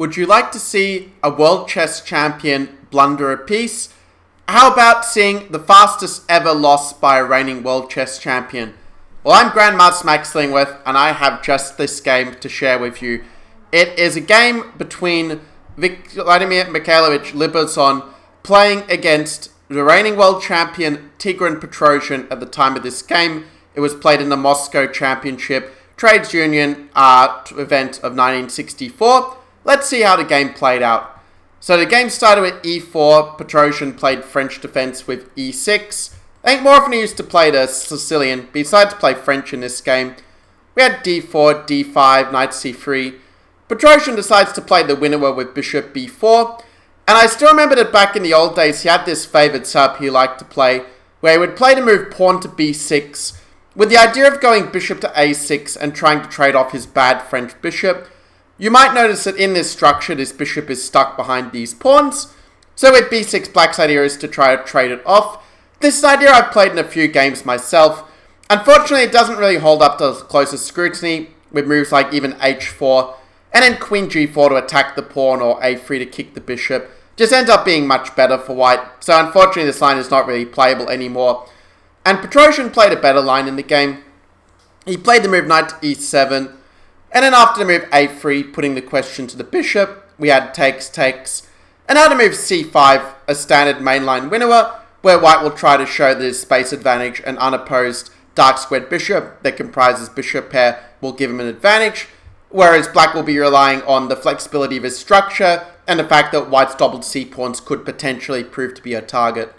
Would you like to see a world chess champion blunder a piece? How about seeing the fastest ever loss by a reigning world chess champion? Well, I'm Grandmaster Max Lingworth, and I have just this game to share with you. It is a game between Vladimir Mikhailovich Liberzon playing against the reigning world champion Tigran Petrosian at the time of this game. It was played in the Moscow Championship Trades Union event of 1964. Let's see how the game played out. So the game started with e4. Petrosian played French defense with e6. I think more often he used to play the Sicilian, but he decided to play French in this game. We had d4, d5, knight c3. Petrosian decides to play the winner with bishop b4. And I still remember that back in the old days, he had this favoured setup he liked to play, where he would play the move pawn to b6, with the idea of going bishop to a6 and trying to trade off his bad French bishop. You might notice that in this structure, this bishop is stuck behind these pawns. So with b6, Black's idea is to try to trade it off. This is an idea I've played in a few games myself. Unfortunately, it doesn't really hold up to closest scrutiny, with moves like even h4, and then queen g4 to attack the pawn, or a3 to kick the bishop. Just ends up being much better for white. So unfortunately, this line is not really playable anymore. And Petrosian played a better line in the game. He played the move knight to e7, and then after the move a3, putting the question to the bishop, we had takes, and now the move c5, a standard mainline winner, where white will try to show that his space advantage and unopposed dark squared bishop that comprises bishop pair will give him an advantage, whereas black will be relying on the flexibility of his structure and the fact that white's doubled c-pawns could potentially prove to be a target.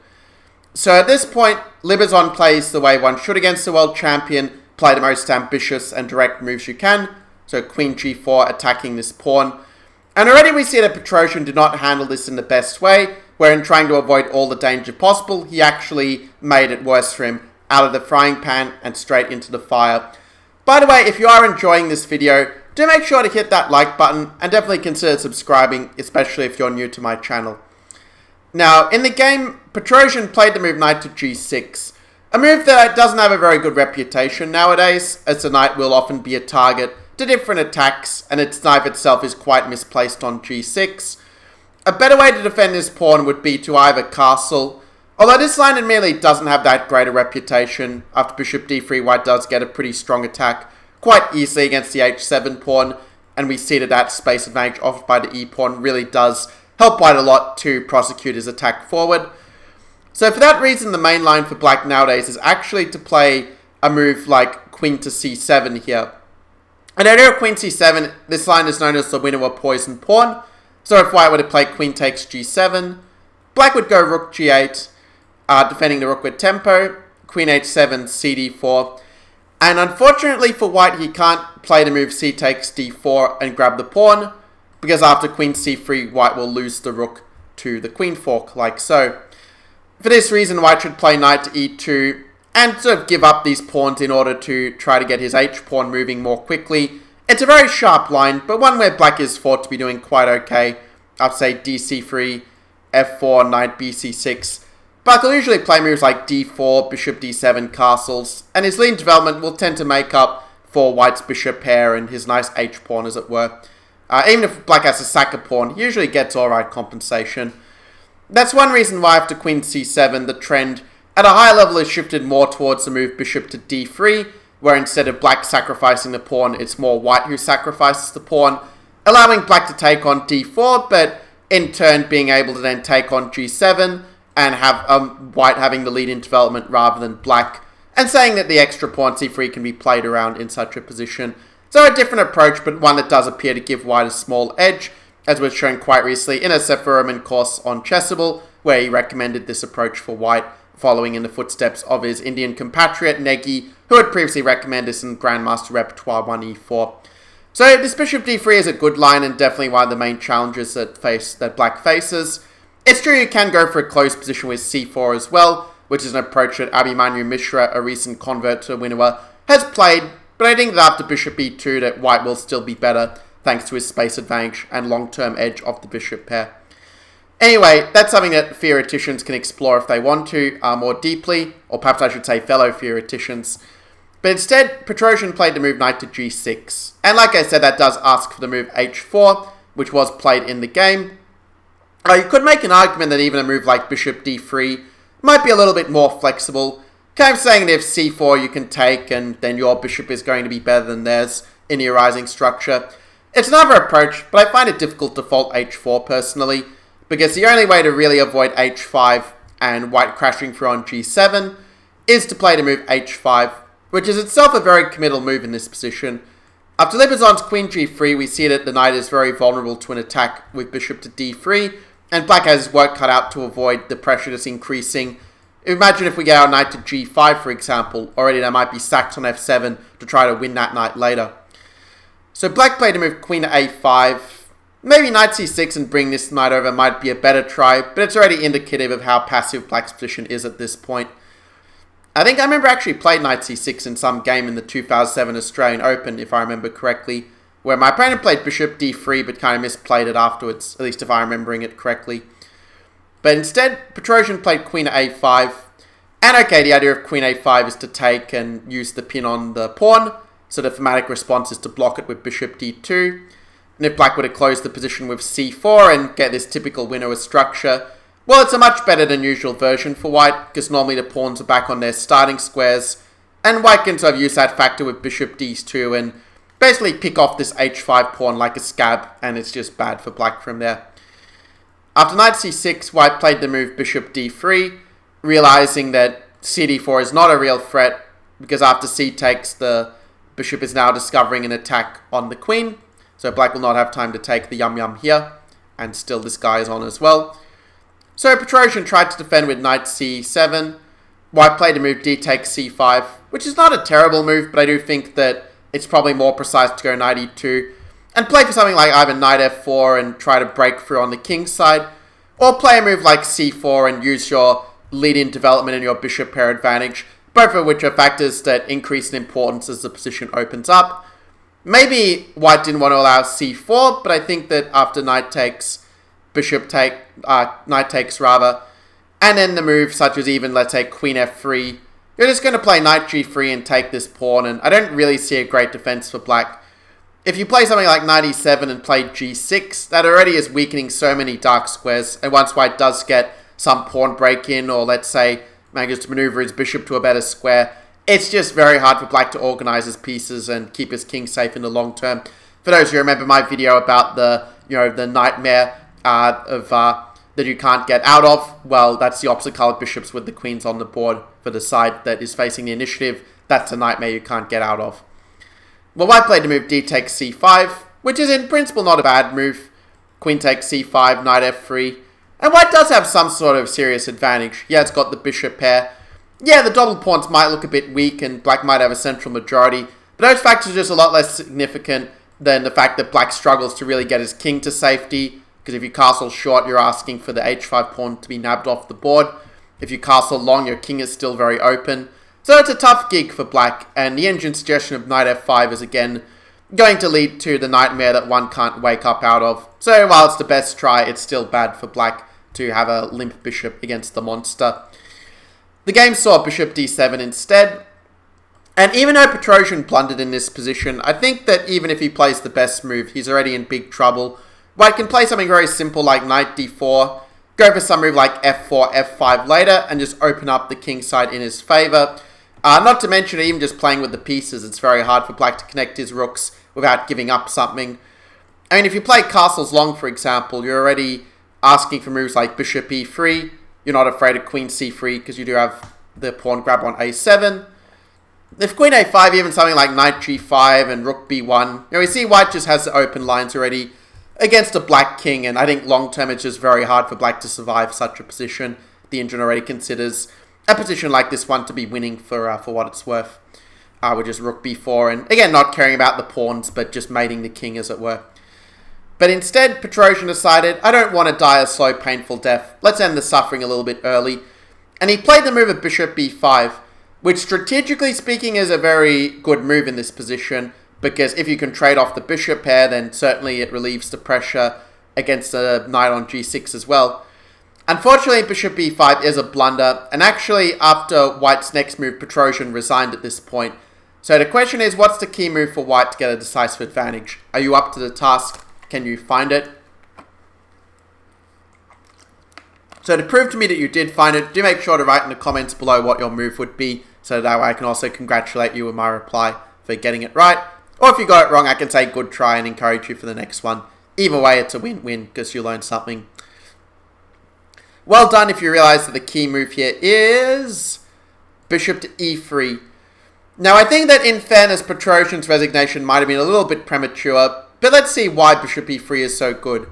So at this point, Liberzon plays the way one should against the world champion, play the most ambitious and direct moves you can, so queen g4 attacking this pawn. And already we see that Petrosian did not handle this in the best way, where in trying to avoid all the danger possible, he actually made it worse for him, out of the frying pan and straight into the fire. By the way, if you are enjoying this video, do make sure to hit that like button and definitely consider subscribing, especially if you're new to my channel. Now, in the game, Petrosian played the move knight to g6, a move that doesn't have a very good reputation nowadays, as the knight will often be a target to different attacks, and its knight itself is quite misplaced on g6. A better way to defend this pawn would be to either castle, although this line admittedly doesn't have that great a reputation. After bishop d3, white does get a pretty strong attack quite easily against the h7 pawn, and we see that that space advantage offered by the e pawn really does help white a lot to prosecute his attack forward. So for that reason, the main line for black nowadays is actually to play a move like queen to c7 here. And the idea of queen c7, this line is known as the winner or poison pawn. So if white were to play queen takes g7, black would go rook g8, defending the rook with tempo, queen h7, cd4. And unfortunately for white, he can't play the move c takes d4 and grab the pawn, because after queen c3, white will lose the rook to the queen fork, like so. For this reason, white should play knight to e2 and sort of give up these pawns in order to try to get his h-pawn moving more quickly. It's a very sharp line, but one where black is thought to be doing quite okay. I'd say dc3, f4, knight bc6. Black will usually play moves like d4, bishop d7, castles, and his lead development will tend to make up for white's bishop pair and his nice h-pawn, as it were. Even if black has to sack a pawn, he usually gets alright compensation. That's one reason why after queen c7, the trend at a higher level is shifted more towards the move bishop to d3, where instead of black sacrificing the pawn, it's more white who sacrifices the pawn, allowing black to take on d4, but in turn being able to then take on g7 and have white having the lead in development rather than black, and saying that the extra pawn c3 can be played around in such a position. So a different approach, but one that does appear to give white a small edge, as was shown quite recently in a Sephiroth course on Chessable, where he recommended this approach for white, following in the footsteps of his Indian compatriot Negi, who had previously recommended this in Grandmaster Repertoire 1e4. So this bishop d3 is a good line and definitely one of the main challenges that black faces. It's true you can go for a close position with c4 as well, which is an approach that Abhimanyu Mishra, a recent convert to Winnower, has played, but I think that after bishop e2 that white will still be better, thanks to his space advantage and long-term edge of the bishop pair. Anyway, that's something that theoreticians can explore if they want to more deeply, or perhaps I should say fellow theoreticians. But instead, Petrosian played the move knight to g6. And like I said, that does ask for the move h4, which was played in the game. You could make an argument that even a move like bishop d3 might be a little bit more flexible. Kind of saying that if c4 you can take and then your bishop is going to be better than theirs in the arising structure. It's another approach, but I find it difficult to fault h4 personally, because the only way to really avoid h5 and white crashing through on g7 is to play the move h5, which is itself a very committal move in this position. After Liberzon's queen g3, we see that the knight is very vulnerable to an attack with bishop to d3, and black has his work cut out to avoid the pressure just increasing. Imagine if we get our knight to g5, for example, already they might be sacked on f7 to try to win that knight later. So black played a move queen to a5. Maybe knight c6 and bring this knight over might be a better try, but it's already indicative of how passive black's position is at this point. I think I remember actually played knight c6 in some game in the 2007 Australian Open, if I remember correctly, where my opponent played bishop d3 but kind of misplayed it afterwards, at least if I'm remembering it correctly. But instead, Petrosian played queen to a5, and okay, the idea of queen a5 is to take and use the pin on the pawn, so the thematic response is to block it with bishop d2. And if black were to close the position with c4 and get this typical winner structure, well, it's a much better than usual version for white, because normally the pawns are back on their starting squares, and white can sort of use that factor with bishop d2 and basically pick off this h5 pawn like a scab, and it's just bad for black from there. After knight c6, white played the move bishop d3, realizing that cd4 is not a real threat, because after c takes, the bishop is now discovering an attack on the queen, so black will not have time to take the yum-yum here, and still this guy is on as well. So Petrosian tried to defend with knight c7, white played a move d takes c5, which is not a terrible move, but I do think that it's probably more precise to go knight e2, and play for something like either knight f4 and try to break through on the king's side, or play a move like c4 and use your lead-in development and your bishop pair advantage, both of which are factors that increase in importance as the position opens up. Maybe white didn't want to allow c4, but I think that after knight takes, knight takes rather, and then the moves such as even, let's say, queen f3, you're just going to play knight g3 and take this pawn, and I don't really see a great defense for black. If you play something like knight e7 and play g6, that already is weakening so many dark squares, and once white does get some pawn break-in, or let's say manages to maneuver his bishop to a better square, it's just very hard for black to organize his pieces and keep his king safe in the long term. For those who remember my video about the nightmare that you can't get out of, well, that's the opposite colored bishops with the queens on the board for the side that is facing the initiative. That's a nightmare you can't get out of. Well, white played the move d takes c5, which is in principle not a bad move. Queen takes c5, knight f3. And white does have some sort of serious advantage. Yeah, it's got the bishop pair. Yeah, the double pawns might look a bit weak and black might have a central majority, but those factors are just a lot less significant than the fact that black struggles to really get his king to safety, because if you castle short, you're asking for the h5 pawn to be nabbed off the board. If you castle long, your king is still very open. So it's a tough gig for black, and the engine suggestion of knight f5 is again going to lead to the nightmare that one can't wake up out of. So while it's the best try, it's still bad for black to have a limp bishop against the monster. The game saw bishop d7 instead, and even though Petrosian blundered in this position, I think that even if he plays the best move, he's already in big trouble. White can play something very simple like knight d4, go for some move like f4, f5 later, and just open up the king side in his favor. Not to mention, even just playing with the pieces, it's very hard for black to connect his rooks without giving up something. I mean, if you play castles long, for example, you're already asking for moves like bishop e3. You're not afraid of queen c3 because you do have the pawn grab on a7. If queen a5, even something like knight g5 and rook b1, we see white just has the open lines already against a black king, and I think long term it's just very hard for black to survive such a position. The engine already considers a position like this one to be winning for what it's worth, with just rook b4, and again not caring about the pawns but just mating the king, as it were. But instead, Petrosian decided, I don't want to die a slow, painful death. Let's end the suffering a little bit early. And he played the move of bishop b5, which strategically speaking is a very good move in this position, because if you can trade off the bishop pair, then certainly it relieves the pressure against the knight on g6 as well. Unfortunately, bishop b5 is a blunder, and actually after white's next move, Petrosian resigned at this point. So the question is, what's the key move for white to get a decisive advantage? Are you up to the task? can you find it? So to prove to me that you did find it, do make sure to write in the comments below what your move would be, so that way I can also congratulate you with my reply for getting it right. Or if you got it wrong, I can say good try and encourage you for the next one. Either way, it's a win-win because you learned something. Well done if you realize that the key move here is bishop to e3. Now, I think that in fairness, Petrosian's resignation might have been a little bit premature, but let's see why bishop e3 is so good.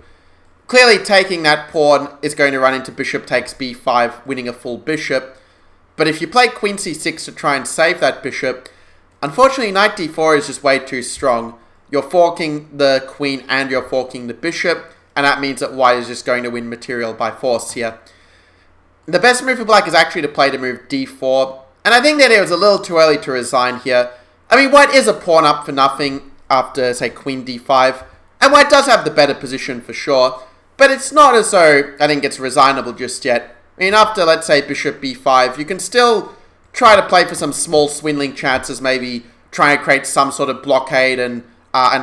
Clearly, taking that pawn is going to run into bishop takes b5, winning a full bishop. But if you play queen c6 to try and save that bishop, unfortunately, knight d4 is just way too strong. You're forking the queen and you're forking the bishop, and that means that white is just going to win material by force here. The best move for black is actually to play the move d4, and I think that it was a little too early to resign here. I mean, white is a pawn up for nothing after, say, queen d5, and white does have the better position for sure, but it's not as though I think it's resignable just yet. I mean, after, let's say, bishop b5, you can still try to play for some small swindling chances, maybe trying to create some sort of blockade and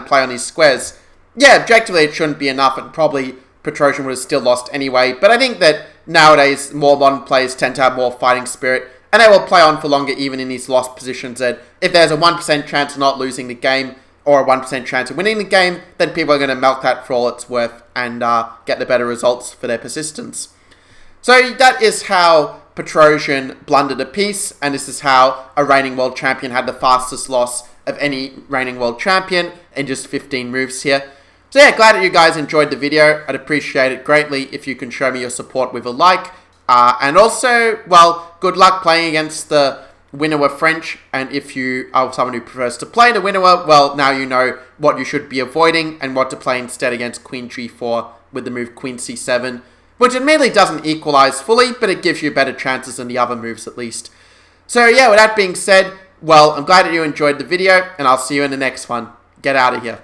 play on these squares. Yeah, objectively, it shouldn't be enough, and probably Petrosian would have still lost anyway, but I think that nowadays, more modern players tend to have more fighting spirit, and they will play on for longer even in these lost positions, that if there's a 1% chance of not losing the game, or a 1% chance of winning the game, then people are going to milk that for all it's worth and get the better results for their persistence. So that is how Petrosian blundered a piece, and this is how a reigning world champion had the fastest loss of any reigning world champion in just 15 moves here. So yeah, glad that you guys enjoyed the video. I'd appreciate it greatly if you can show me your support with a like. And also, well, good luck playing against the winnower French, and if you are someone who prefers to play the winnower, well, now you know what you should be avoiding and what to play instead against queen g4 with the move queen c7, which admittedly doesn't equalize fully, but it gives you better chances than the other moves at least. So yeah, with that being said, well, I'm glad that you enjoyed the video, and I'll see you in the next one. Get out of here.